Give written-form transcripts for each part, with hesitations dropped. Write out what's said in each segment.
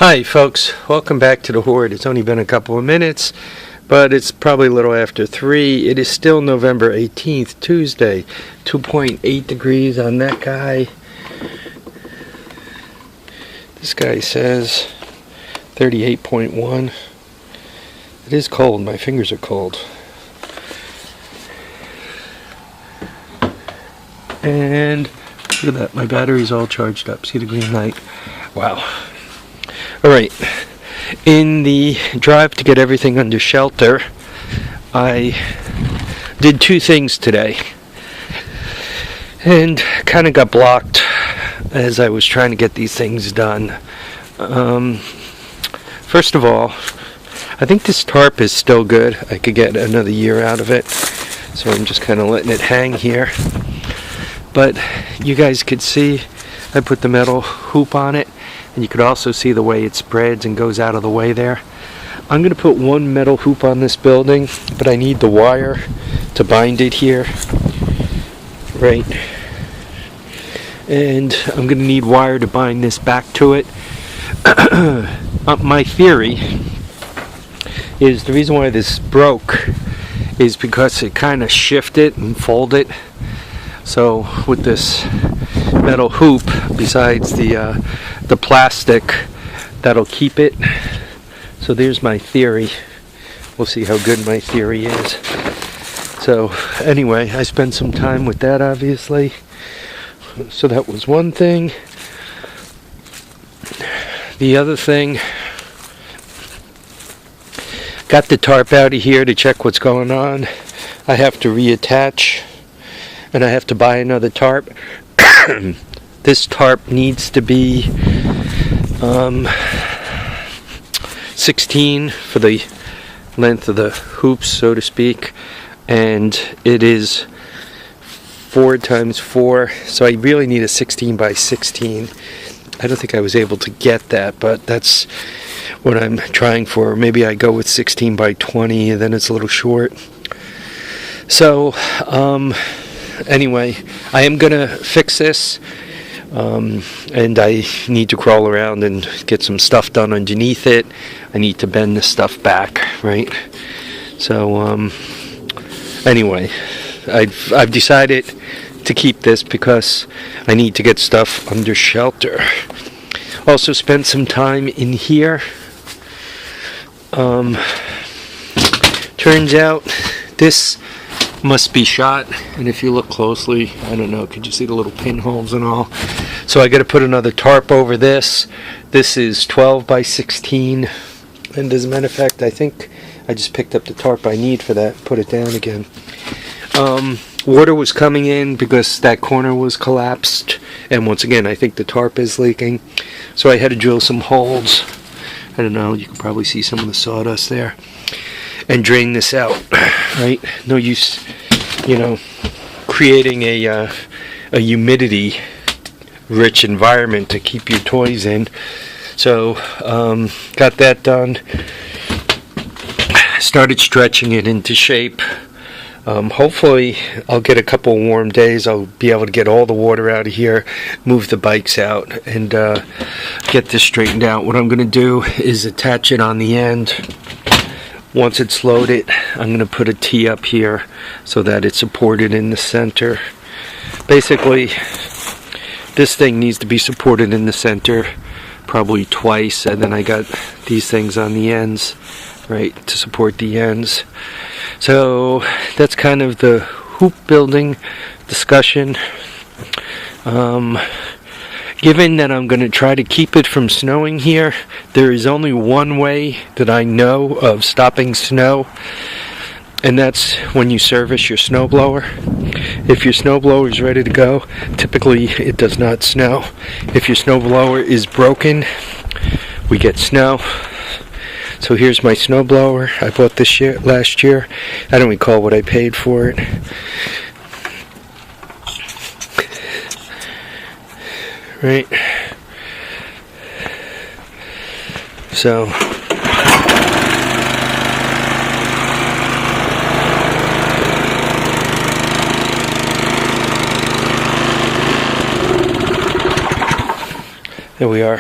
Hi folks, welcome back to the Horde. It's only been a couple of minutes, but it's probably a little after 3. It is still November 18th, Tuesday. 2.8 degrees on that guy. This guy says 38.1. It is cold, my fingers are cold. And look at that, my battery's all charged up. See the green light? Wow. Alright, in the drive to get everything under shelter, I did two things today. And kind of got blocked as I was trying to get these things done. First of all, I think this tarp is still good. I could get another year out of it. So I'm just kind of letting it hang here. But you guys could see I put the metal hoop on it. And you could also see the way it spreads and goes out of the way there. I'm going to put one metal hoop on this building, but I need the wire to bind it here. Right. And I'm going to need wire to bind this back to it. My theory is the reason why this broke is because it kind of shifted and folded. So with this metal hoop, besides the plastic, that'll keep it. So there's my theory. We'll see how good my theory is. So anyway, I spent some time with that, obviously. So that was one thing. The other thing, got the tarp out of here to check what's going on. I have to reattach, and I have to buy another tarp. This tarp needs to be 16 for the length of the hoops, so to speak, and it is 4 times 4, so I really need a 16 by 16. I don't think I was able to get that, but that's what I'm trying for. Maybe I go with 16 by 20, and then it's a little short. So anyway, I am gonna fix this. And I need to crawl around and get some stuff done underneath it. I need to bend the stuff back, right? So anyway, I've decided to keep this because I need to get stuff under shelter. Also spent some time in here. Turns out this must be shot, and if you look closely, I don't know, could you see the little pinholes and all? So I got to put another tarp over this. This is 12 by 16, and as a matter of fact, I think I just picked up the tarp I need for that, put it down again. Water was coming in because that corner was collapsed, and once again, I think the tarp is leaking, so I had to drill some holes. I don't know, you can probably see some of the sawdust there, and drain this out, right? No use, creating a humidity rich environment to keep your toys in. So got that done. Started stretching it into shape. Hopefully I'll get a couple warm days. I'll be able to get all the water out of here, move the bikes out, and get this straightened out. What I'm going to do is attach it on the end. Once it's loaded, I'm going to put a T up here so that it's supported in the center. Basically, this thing needs to be supported in the center probably twice, and then I got these things on the ends, right, to support the ends. So that's kind of the hoop building discussion. Given that I'm going to try to keep it from snowing here, there is only one way that I know of stopping snow, and that's when you service your snowblower. If your snowblower is ready to go, typically it does not snow. If your snowblower is broken, we get snow. So here's my snowblower. I bought this last year. I don't recall what I paid for it. Right. So there we are.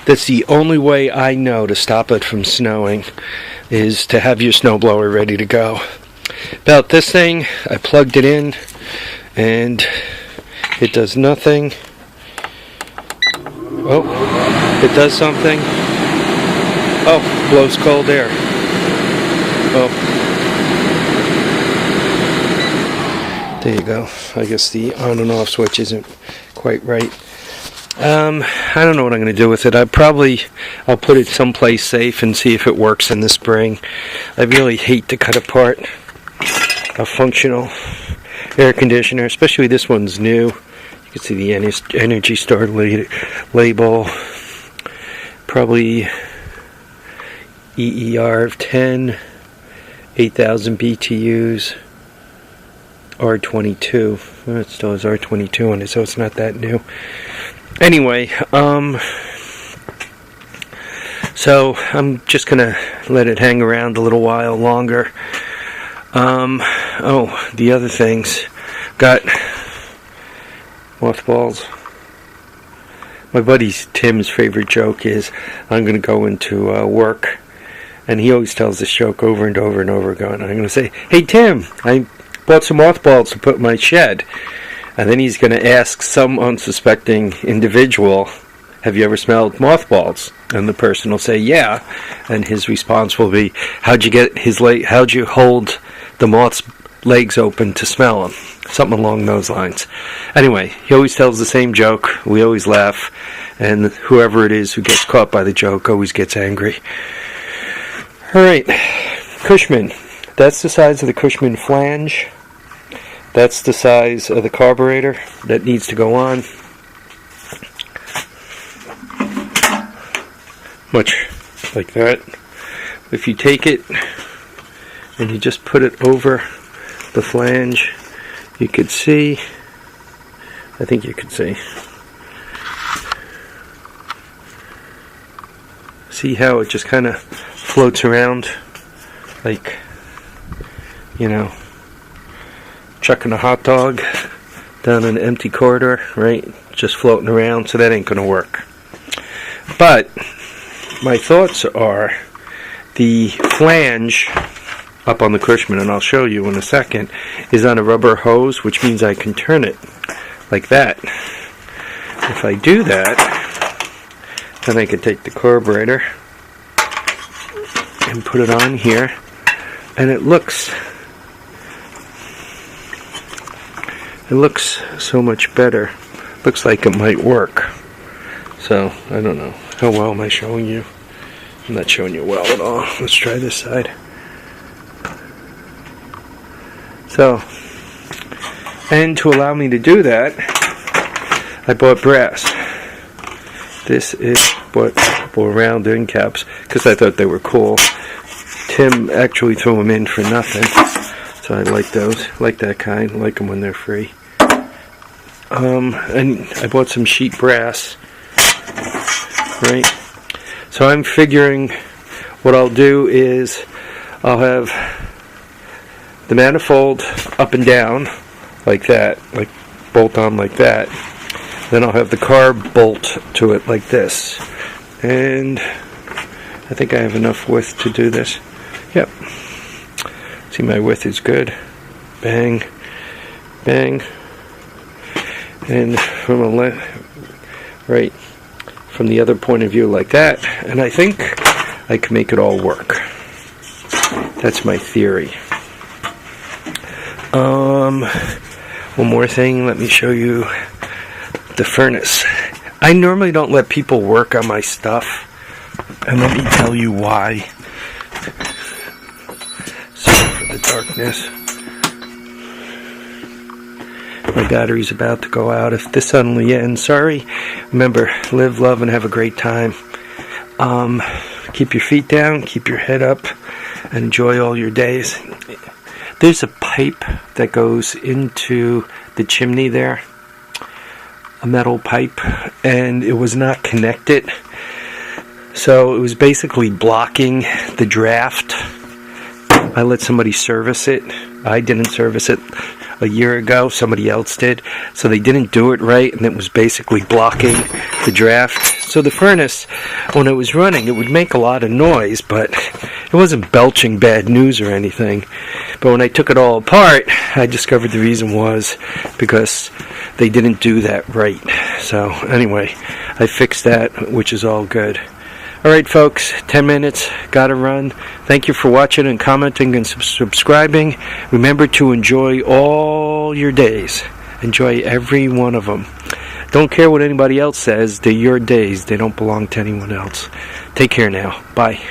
That's the only way I know to stop it from snowing, is to have your snowblower ready to go. About this thing, I plugged it in and it does nothing. Oh, it does something. Oh, blows cold air. Oh, there you go. I guess the on and off switch isn't quite right. I don't know what I'm going to do with it. I'll put it someplace safe and see if it works in the spring. I really hate to cut apart a functional air conditioner, especially this one's new. You can see the Energy Star label. Probably EER of 10, 8,000 BTUs, R22. Well, it still has R22 on it, so it's not that new. Anyway, so I'm just gonna let it hang around a little while longer. Oh, the other things. Got mothballs. My buddy Tim's favorite joke is, I'm gonna go into work, and he always tells this joke over and over and over again. I'm gonna say, "Hey Tim, I bought some mothballs to put in my shed." And then he's going to ask some unsuspecting individual, "Have you ever smelled mothballs?" And the person will say, "Yeah." And his response will be, how'd you hold the moth's legs open to smell them?" Something along those lines. Anyway, he always tells the same joke. We always laugh. And whoever it is who gets caught by the joke always gets angry. Alright, Cushman. That's the size of the Cushman flange. That's the size of the carburetor that needs to go on. Much like that. If you take it and you just put it over the flange, you could see, I think you could see how it just kind of floats around like, you know, chucking a hot dog down an empty corridor, right? Just floating around, so that ain't gonna work. But my thoughts are, the flange up on the Cushman, and I'll show you in a second, is on a rubber hose, which means I can turn it like that. If I do that, then I can take the carburetor and put it on here, and it looks so much better. Looks like it might work. So, I don't know. How well am I showing you? I'm not showing you well at all. Let's try this side. So, and to allow me to do that, I bought brass. This is what round end caps, because I thought they were cool. Tim actually threw them in for nothing. So I like those. Like that kind. I like them when they're free. And I bought some sheet brass. Right? So I'm figuring what I'll do is I'll have the manifold up and down like that, like bolt on like that. Then I'll have the carb bolt to it like this. And I think I have enough width to do this. Yep. See, my width is good. Bang, bang. And from from the other point of view like that. And I think I can make it all work. That's my theory. One more thing, let me show you the furnace. I normally don't let people work on my stuff, and let me tell you why. Sorry for the darkness. My battery's about to go out. If this suddenly ends, sorry. Remember, live, love, and have a great time. Keep your feet down, keep your head up, and enjoy all your days. There's a pipe that goes into the chimney there, a metal pipe, and it was not connected. So it was basically blocking the draft. I let somebody service it. I didn't service it a year ago. Somebody else did. So they didn't do it right, and it was basically blocking the draft. So the furnace, when it was running, it would make a lot of noise, but it wasn't belching bad news or anything. But when I took it all apart, I discovered the reason was because they didn't do that right. So anyway, I fixed that, which is all good. Alright folks, 10 minutes, gotta run. Thank you for watching and commenting and subscribing. Remember to enjoy all your days. Enjoy every one of them. Don't care what anybody else says. They're your days. They don't belong to anyone else. Take care now. Bye.